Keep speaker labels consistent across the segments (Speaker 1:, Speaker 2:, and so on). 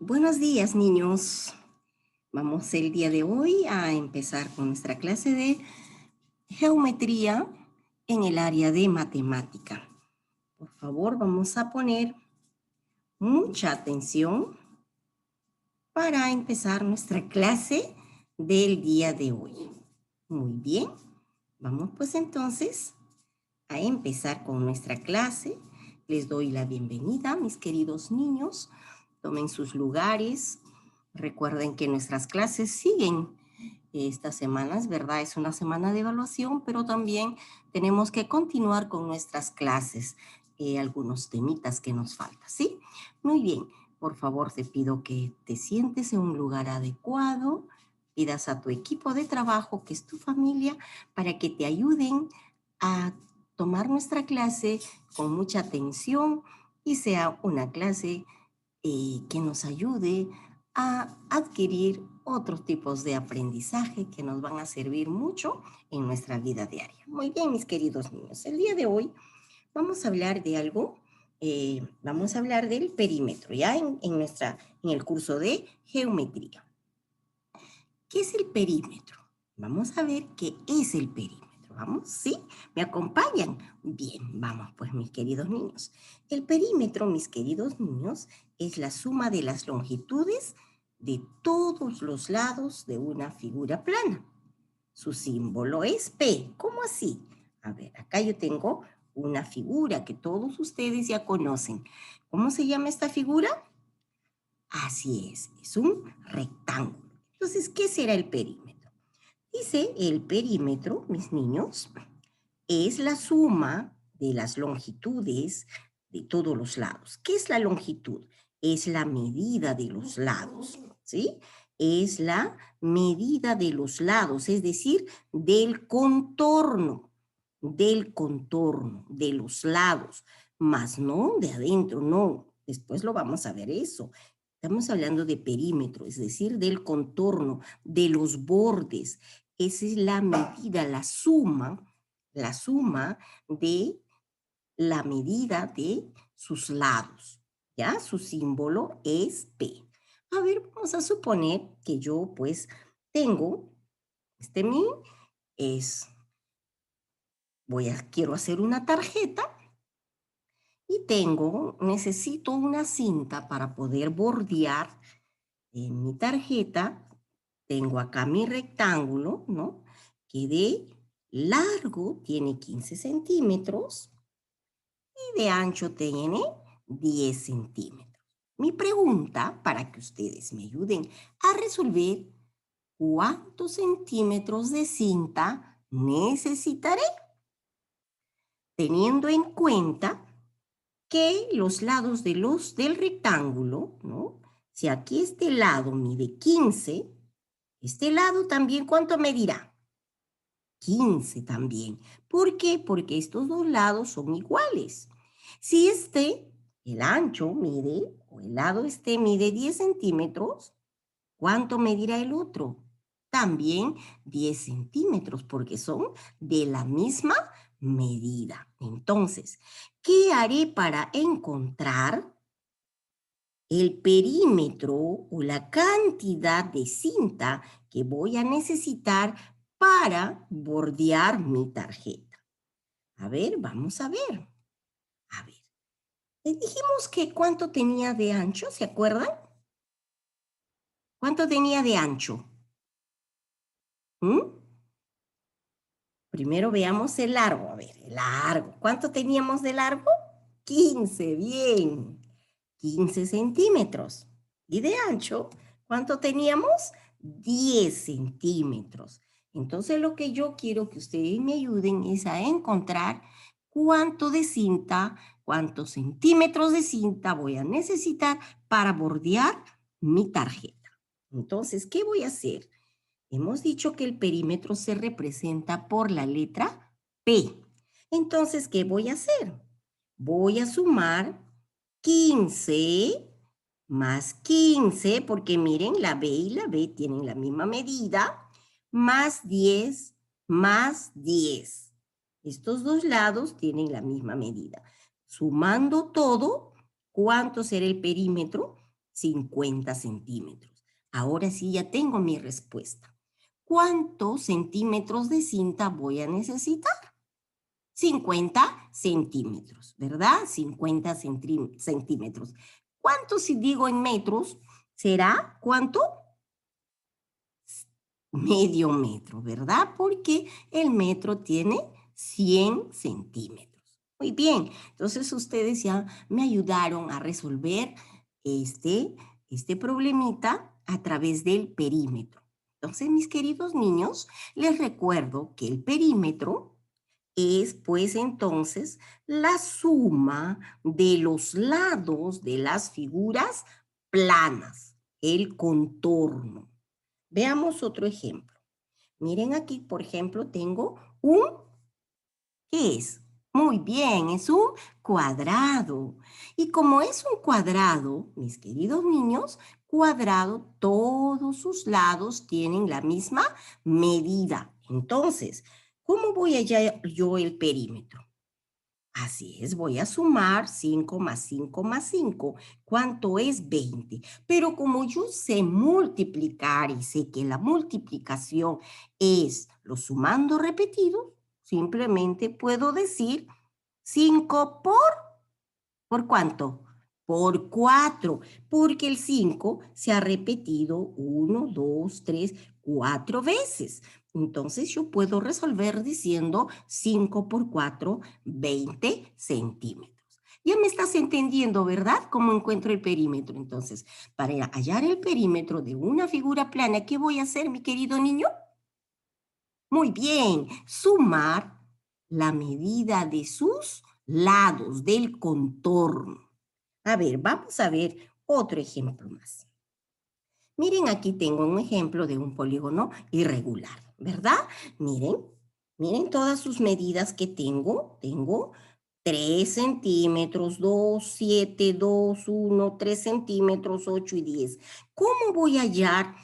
Speaker 1: Buenos días, niños. Vamos el día de hoy a empezar con nuestra clase de geometría en el área de matemática. Por favor, vamos a poner mucha atención para empezar nuestra clase del día de hoy. Muy bien. Vamos pues entonces a empezar con nuestra clase. Les doy la bienvenida, mis queridos niños. Tomen sus lugares. Recuerden que nuestras clases siguen estas semanas, ¿verdad? Es una semana de evaluación, pero también tenemos que continuar con nuestras clases. Algunos temitas que nos faltan, ¿sí? Muy bien. Por favor, te pido que te sientes en un lugar adecuado, pidas a tu equipo de trabajo, que es tu familia, para que te ayuden a tomar nuestra clase con mucha atención y sea una clase que nos ayude a adquirir otros tipos de aprendizaje que nos van a servir mucho en nuestra vida diaria. Muy bien, mis queridos niños, el día de hoy vamos a hablar de algo, vamos a hablar del perímetro, ya en el curso de geometría. ¿Qué es el perímetro? Vamos a ver qué es el perímetro. ¿Vamos? ¿Sí? ¿Me acompañan? Bien, vamos pues, mis queridos niños. El perímetro, mis queridos niños, es la suma de las longitudes de todos los lados de una figura plana. Su símbolo es P. ¿Cómo así? A ver, acá yo tengo una figura que todos ustedes ya conocen. ¿Cómo se llama esta figura? Así es un rectángulo. Entonces, ¿qué será el perímetro? Dice, el perímetro, mis niños, es la suma de las longitudes de todos los lados. ¿Qué es la longitud? Es la medida de los lados, ¿sí? Es la medida de los lados, es decir, del contorno, de los lados, más no de adentro, no. Después lo vamos a ver eso. Estamos hablando de perímetro, es decir, del contorno, de los bordes. Esa es la medida, la suma de la medida de sus lados. ¿Ya? Su símbolo es P. A ver, vamos a suponer que yo pues tengo, mi es, quiero hacer una tarjeta y necesito una cinta para poder bordear en mi tarjeta. Tengo acá mi rectángulo, ¿no? Que de largo tiene 15 centímetros y de ancho tiene 10 centímetros. Mi pregunta, para que ustedes me ayuden a resolver, ¿cuántos centímetros de cinta necesitaré? Teniendo en cuenta que los lados del rectángulo, ¿no? Si aquí este lado mide 15, este lado también, ¿cuánto medirá? 15 también. ¿Por qué? Porque estos dos lados son iguales. Si el ancho mide, o el lado mide 10 centímetros, ¿cuánto medirá el otro? También 10 centímetros, porque son de la misma medida. Entonces, ¿qué haré para encontrar el perímetro o la cantidad de cinta que voy a necesitar para bordear mi tarjeta? A ver, vamos a ver. A ver, les dijimos que cuánto tenía de ancho, ¿se acuerdan? ¿Cuánto tenía de ancho? ¿Mm? Primero veamos el largo. A ver, el largo. ¿Cuánto teníamos de largo? 15, bien. 15 centímetros. ¿Y de ancho? ¿Cuánto teníamos? 10 centímetros. Entonces lo que yo quiero que ustedes me ayuden es a encontrar cuánto de cinta, cuántos centímetros de cinta voy a necesitar para bordear mi tarjeta. Entonces, ¿qué voy a hacer? Hemos dicho que el perímetro se representa por la letra P. Entonces, ¿qué voy a hacer? Voy a sumar 15 más 15, porque miren, la B y la B tienen la misma medida, más 10 más 10. Estos dos lados tienen la misma medida. Sumando todo, ¿cuánto será el perímetro? 50 centímetros. Ahora sí ya tengo mi respuesta. ¿Cuántos centímetros de cinta voy a necesitar? 50 centímetros, ¿verdad? 50 centímetros. ¿Cuánto si digo en metros? ¿Será cuánto? Medio metro, ¿verdad? Porque el metro tiene 100 centímetros. Muy bien, entonces ustedes ya me ayudaron a resolver este problemita a través del perímetro. Entonces, mis queridos niños, les recuerdo que el perímetro es pues entonces la suma de los lados de las figuras planas, el contorno. Veamos otro ejemplo. Miren aquí, por ejemplo, tengo ¿qué es? Muy bien, es un cuadrado. Y como es un cuadrado, mis queridos niños, cuadrado, todos sus lados tienen la misma medida. Entonces, ¿cómo voy a hallar yo el perímetro? Así es, voy a sumar 5 más 5 más 5. ¿Cuánto es? 20. Pero como yo sé multiplicar y sé que la multiplicación es lo sumando repetido, simplemente puedo decir 5 ¿por cuánto? Por 4, porque el 5 se ha repetido 1, 2, 3, 4 veces. Entonces yo puedo resolver diciendo 5 por 4, 20 centímetros. Ya me estás entendiendo, ¿verdad? ¿Cómo encuentro el perímetro? Entonces, para hallar el perímetro de una figura plana, ¿qué voy a hacer, mi querido niño? Muy bien, sumar la medida de sus lados del contorno. A ver, vamos a ver otro ejemplo más. Miren, aquí tengo un ejemplo de un polígono irregular, ¿verdad? Miren, miren todas sus medidas que tengo. Tengo 3 centímetros, 2, 7, 2, 1, 3 centímetros, 8 y 10. ¿Cómo voy a hallar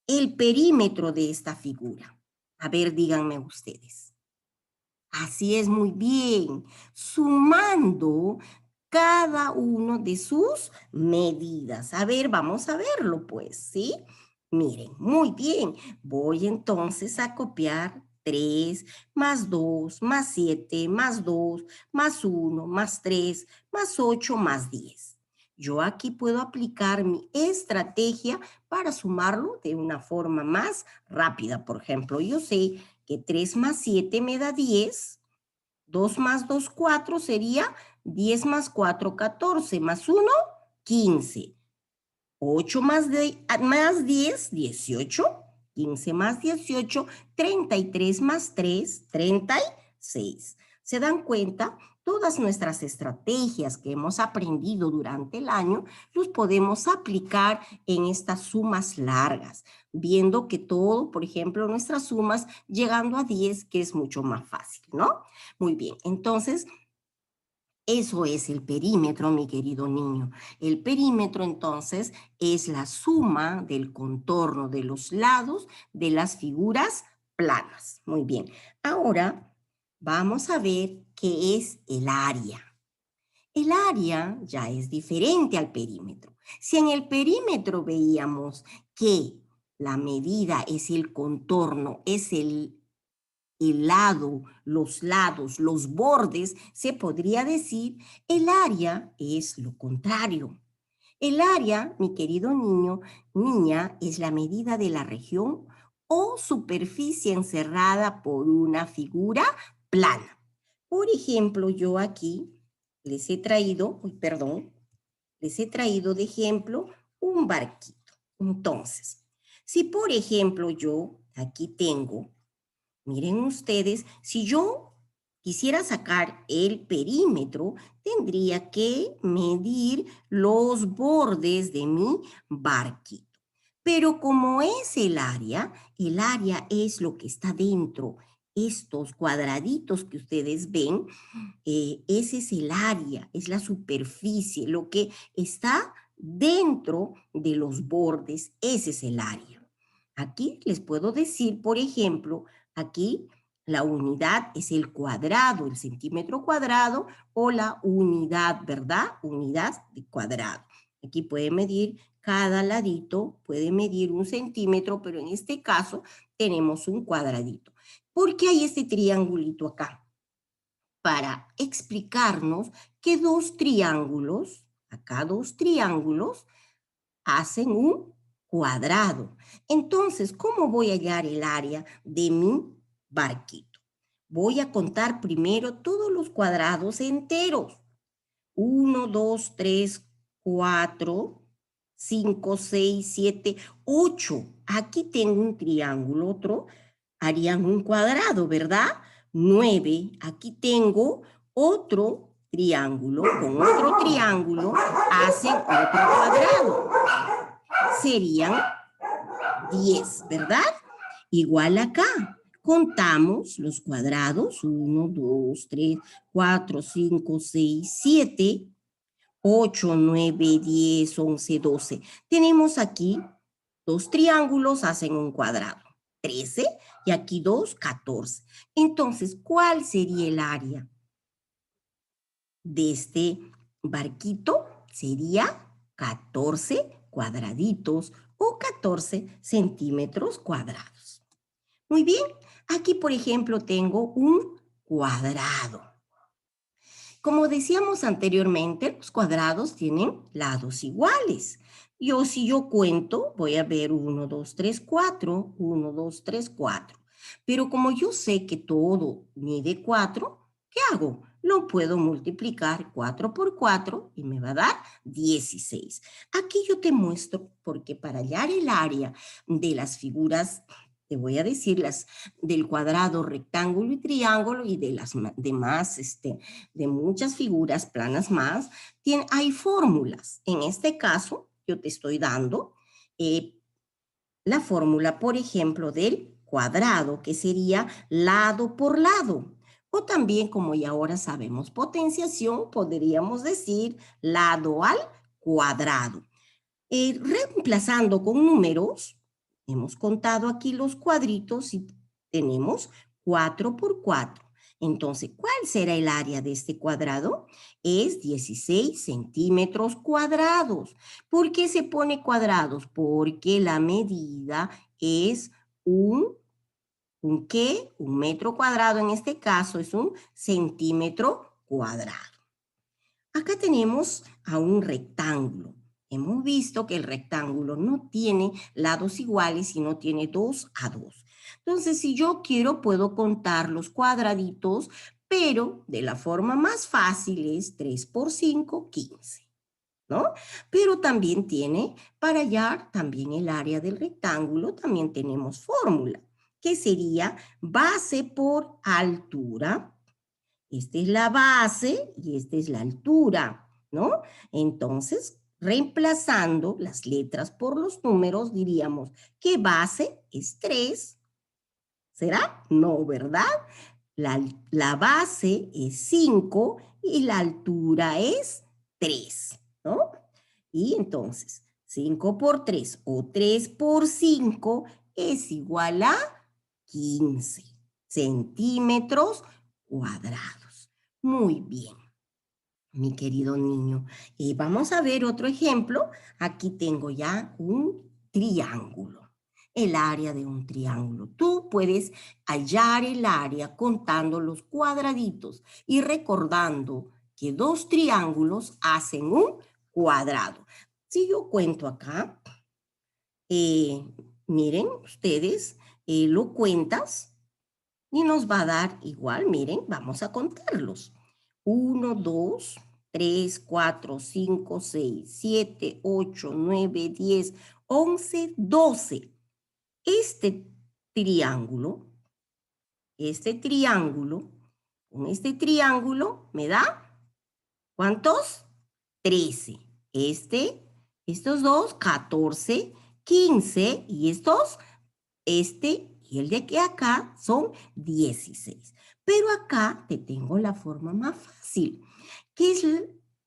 Speaker 1: el perímetro de esta figura? A ver, díganme ustedes. Así es, muy bien. Sumando cada uno de sus medidas. A ver, vamos a verlo, pues, ¿sí? Miren, muy bien. Voy entonces a copiar 3 más 2 más 7 más 2 más 1 más 3 más 8 más 10. Yo aquí puedo aplicar mi estrategia para sumarlo de una forma más rápida. Por ejemplo, yo sé que 3 más 7 me da 10, 2 más 2, 4 sería 10 más 4, 14, más 1, 15. 8 más 10, 18. 15 más 18, 33 más 3, 36. ¿Se dan cuenta? Todas nuestras estrategias que hemos aprendido durante el año los podemos aplicar en estas sumas largas, viendo que todo, por ejemplo, nuestras sumas llegando a 10, que es mucho más fácil, ¿no? Muy bien, entonces eso es el perímetro, mi querido niño. El perímetro, entonces, es la suma del contorno de los lados de las figuras planas. Muy bien. Ahora vamos a ver qué es el área. El área ya es diferente al perímetro. Si en el perímetro veíamos que la medida es el contorno, es el lado, los lados, los bordes, se podría decir, el área es lo contrario. El área, mi querido niño, niña, es la medida de la región o superficie encerrada por una figura plana. Por ejemplo, yo aquí les he traído, les he traído de ejemplo un barquito. Entonces, si por ejemplo yo aquí tengo, miren ustedes, si yo quisiera sacar el perímetro, tendría que medir los bordes de mi barquito. Pero como es el área es lo que está dentro. Estos cuadraditos que ustedes ven, ese es el área, es la superficie, lo que está dentro de los bordes, ese es el área. Aquí les puedo decir, por ejemplo, aquí la unidad es el cuadrado, el centímetro cuadrado o la unidad, ¿verdad? Unidad de cuadrado. Aquí puede medir cada ladito, puede medir 1 centímetro, pero en este caso tenemos un cuadradito. ¿Por qué hay este triangulito acá? Para explicarnos que dos triángulos, acá dos triángulos, hacen un cuadrado. Entonces, ¿cómo voy a hallar el área de mi barquito? Voy a contar primero todos los cuadrados enteros. 1, 2, 3, 4, 5, 6, 7, 8. Aquí tengo un triángulo, otro harían un cuadrado, ¿verdad? 9. Aquí tengo otro triángulo, con otro triángulo hacen otro cuadrado. Serían 10, ¿verdad? Igual acá. Contamos los cuadrados, 1, 2, 3, 4, 5, 6, 7, 8, 9, 10, 11, 12. Tenemos aquí dos triángulos, hacen un cuadrado. 13 y aquí 2, 14. Entonces, ¿cuál sería el área de este barquito? Sería 14 cuadraditos o 14 centímetros cuadrados. Muy bien, aquí por ejemplo tengo un cuadrado. Como decíamos anteriormente, los cuadrados tienen lados iguales. Si yo cuento, voy a ver 1, 2, 3, 4, 1, 2, 3, 4. Pero como yo sé que todo mide 4, ¿qué hago? Lo puedo multiplicar 4 por 4 y me va a dar 16. Aquí yo te muestro porque para hallar el área de las figuras, te voy a decir las del cuadrado, rectángulo y triángulo y de las demás, de muchas figuras planas más, hay fórmulas. En este caso, yo te estoy dando la fórmula, por ejemplo, del cuadrado, que sería lado por lado. O también, como ya ahora sabemos, potenciación, podríamos decir lado al cuadrado. Reemplazando con números, hemos contado aquí los cuadritos y tenemos 4 por 4. Entonces, ¿cuál será el área de este cuadrado? Es 16 centímetros cuadrados. ¿Por qué se pone cuadrados? Porque la medida es ¿qué? Un metro cuadrado, en este caso es un centímetro cuadrado. Acá tenemos a un rectángulo. Hemos visto que el rectángulo no tiene lados iguales, sino tiene 2 a 2. Entonces, si yo quiero, puedo contar los cuadraditos, pero de la forma más fácil es 3 por 5, 15. ¿No? Pero también tiene, para hallar también el área del rectángulo, también tenemos fórmula, que sería base por altura. Esta es la base y esta es la altura, ¿no? Entonces, reemplazando las letras por los números, diríamos que base es 3. ¿Será? No, ¿verdad? La base es 5 y la altura es 3, ¿no? Y entonces, 5 por 3 o 3 por 5 es igual a 15 centímetros cuadrados. Muy bien, mi querido niño. Vamos a ver otro ejemplo. Aquí tengo ya un triángulo. El área de un triángulo. Tú puedes hallar el área contando los cuadraditos y recordando que dos triángulos hacen un cuadrado. Si yo cuento acá, miren ustedes, lo cuentas y nos va a dar igual, miren, vamos a contarlos. 1, 2, 3, 4, 5, 6, 7, 8, 9, 10, 11, 12. Este triángulo, con este triángulo me da, ¿cuántos? 13. Estos dos, 14, 15 y estos, y el de aquí acá son 16. Pero acá te tengo la forma más fácil, que es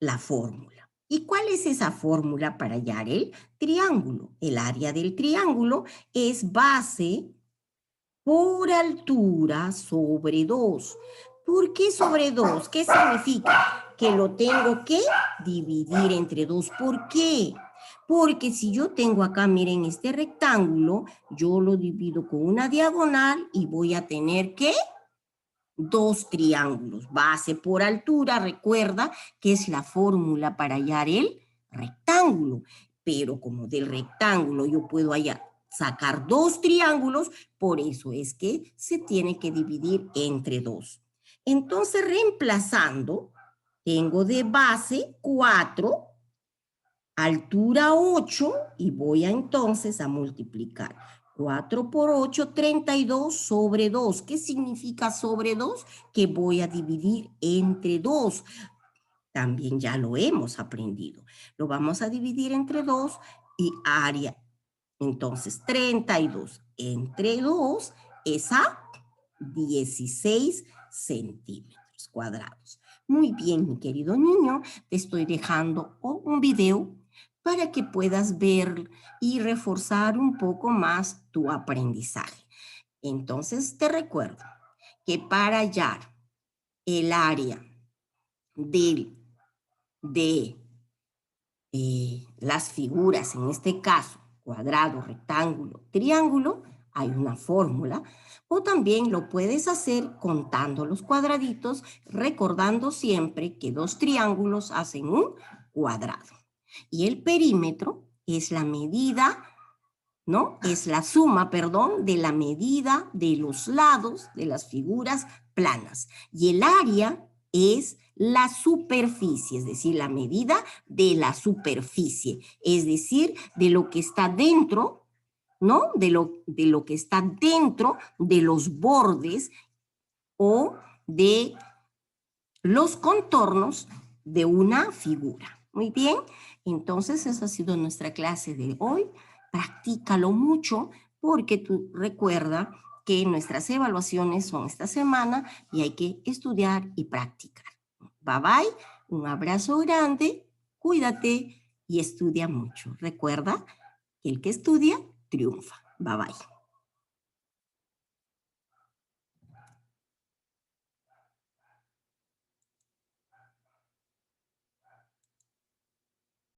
Speaker 1: la fórmula. ¿Y cuál es esa fórmula para hallar el triángulo? El área del triángulo es base por altura sobre 2. ¿Por qué sobre 2? ¿Qué significa? que lo tengo que dividir entre 2. ¿Por qué? Porque si yo tengo acá, miren, este rectángulo, yo lo divido con una diagonal y voy a tener que 2 triángulos. Base por altura, recuerda que es la fórmula para hallar el rectángulo. Pero como del rectángulo yo puedo sacar 2 triángulos, por eso es que se tiene que dividir entre 2. Entonces, reemplazando, tengo de base 4, altura 8, y voy entonces a multiplicar. 4 por 8, 32 sobre 2. ¿Qué significa sobre 2? Que voy a dividir entre 2. También ya lo hemos aprendido. Lo vamos a dividir entre 2 y área. Entonces, 32 entre 2 es a 16 centímetros cuadrados. Muy bien, mi querido niño, te estoy dejando un video para que puedas ver y reforzar un poco más tu aprendizaje. Entonces, te recuerdo que para hallar el área de las figuras, en este caso, cuadrado, rectángulo, triángulo, hay una fórmula, o también lo puedes hacer contando los cuadraditos, recordando siempre que 2 triángulos hacen un cuadrado. Y el perímetro es la medida, ¿no? Es la suma, perdón, de la medida de los lados de las figuras planas. Y el área es la superficie, es decir, la medida de la superficie, es decir, de lo que está dentro, ¿no? De lo que está dentro de los bordes o de los contornos de una figura. Muy bien, entonces esa ha sido nuestra clase de hoy. Practícalo mucho porque tú recuerda que nuestras evaluaciones son esta semana y hay que estudiar y practicar. Bye bye, un abrazo grande, cuídate y estudia mucho. Recuerda que el que estudia triunfa. Bye bye.